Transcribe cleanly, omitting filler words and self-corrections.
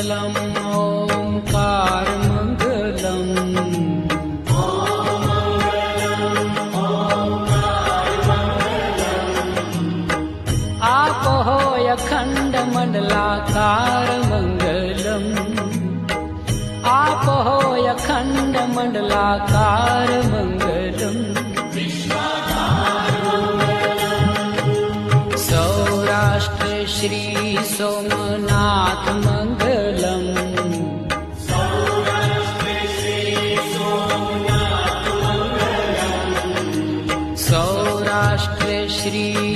मङ्गलम् ओङ्कारमङ्गलम् आपो अखण्ड मण्डलाकार मङ्गलम् आपो अखण्ड मण्डलाकार मङ्गलम् सौराष्ट्र श्री सोमनाथ मङ्गलम् सौराष्ट्र श्री